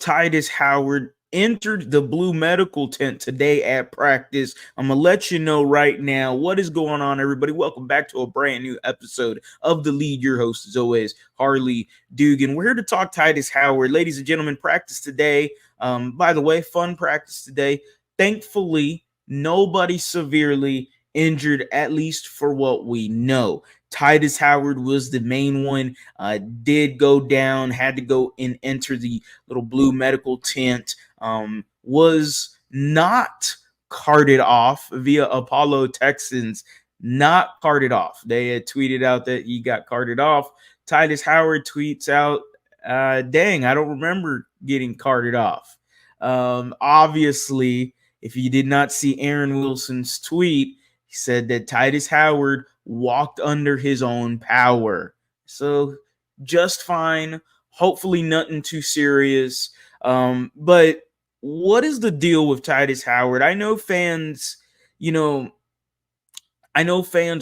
Tytus Howard entered the blue medical tent today at practice. I'm going to let you know right now what is going on, everybody. Welcome back to a brand new episode of The Lead. Your host, as always, Harley Dugan. We're here to talk Tytus Howard. Ladies and gentlemen, practice today. By the way, fun practice today. Thankfully, nobody severely injured, at least for what we know. Tytus Howard was the main one, did go down, had to go and enter the little blue medical tent, was not carted off via Apollo Texans, not carted off. They had tweeted out that he got carted off. Tytus Howard tweets out, dang, I don't remember getting carted off. Obviously, if you did not see Aaron Wilson's tweet, he said that Tytus Howard walked under his own power. So just fine. Hopefully nothing too serious. But what is the deal with Tytus Howard? I know fans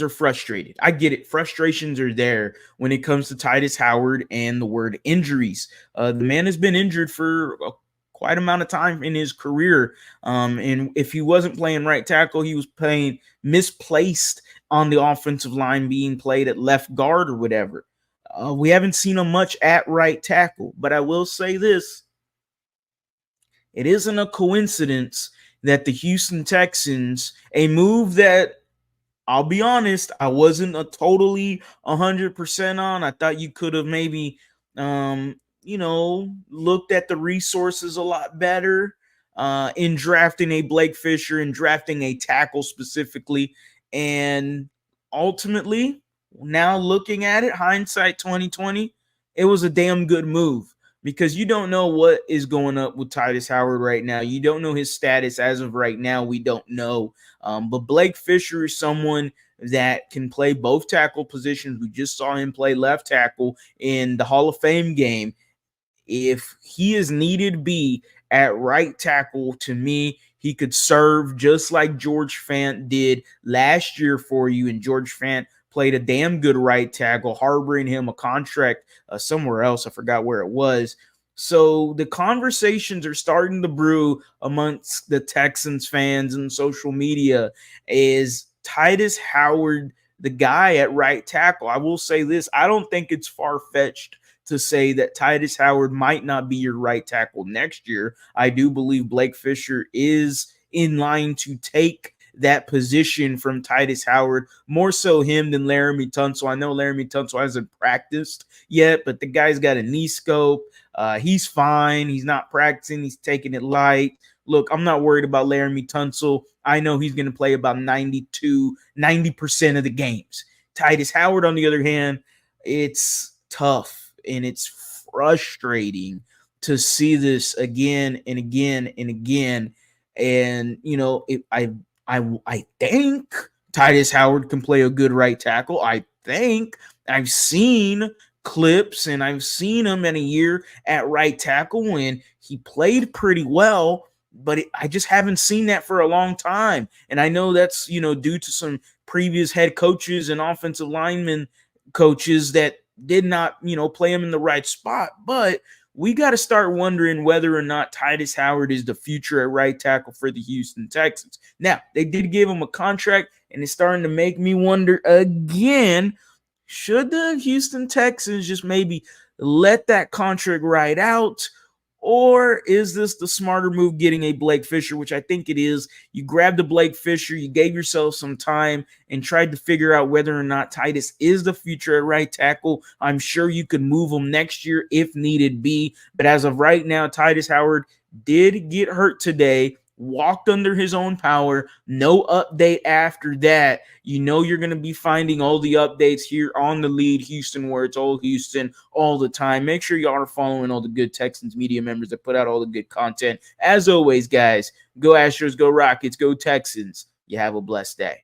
are frustrated. I get it. Frustrations are there when it comes to Tytus Howard and the word injuries. The man has been injured for quite amount of time in his career. And if he wasn't playing right tackle, he was playing misplaced on the offensive line, being played at left guard or whatever. We haven't seen him much at right tackle, but I will say this. It isn't a coincidence that the Houston Texans, a move that I'll be honest, I wasn't totally 100% on. I thought you could have maybe, looked at the resources a lot better in drafting a Blake Fisher and drafting a tackle specifically. And ultimately, now looking at it, hindsight 2020, it was a damn good move because you don't know what is going up with Tytus Howard right now. You don't know his status as of right now. We don't know. But Blake Fisher is someone that can play both tackle positions. We just saw him play left tackle in the Hall of Fame game. If he is needed be at right tackle, to me, he could serve just like George Fant did last year for you. And George Fant played a damn good right tackle, harboring him a contract somewhere else. I forgot where it was. So the conversations are starting to brew amongst the Texans fans and social media. Is Tytus Howard the guy at right tackle? I will say this. I don't think it's far-fetched to say that Tytus Howard might not be your right tackle next year. I do believe Blake Fisher is in line to take that position from Tytus Howard, more so him than Laramie Tunsil. I know Laramie Tunsil hasn't practiced yet, but the guy's got a knee scope. He's fine. He's not practicing. He's taking it light. Look, I'm not worried about Laramie Tunsil. I know he's going to play about 90% of the games. Tytus Howard, on the other hand, it's tough. And it's frustrating to see this again and again and again. And, I think Tytus Howard can play a good right tackle. I think I've seen clips and I've seen him in a year at right tackle and he played pretty well, but I just haven't seen that for a long time. And I know that's, due to some previous head coaches and offensive lineman coaches that did not, play him in the right spot. But we got to start wondering whether or not Tytus Howard is the future at right tackle for the Houston Texans. Now, they did give him a contract, and it's starting to make me wonder again, should the Houston Texans just maybe let that contract ride out? Or is this the smarter move, getting a Blake Fisher, which I think it is? You grabbed the Blake Fisher, you gave yourself some time and tried to figure out whether or not Tytus is the future at right tackle. I'm sure you could move him next year if needed be. But as of right now, Tytus Howard did get hurt today, walked under his own power. No update after that. You're going to be finding all the updates here on The Lead Houston, where it's all Houston all the time. Make sure y'all are following all the good Texans media members that put out all the good content. As always, guys, go Astros, go Rockets, go Texans. You have a blessed day.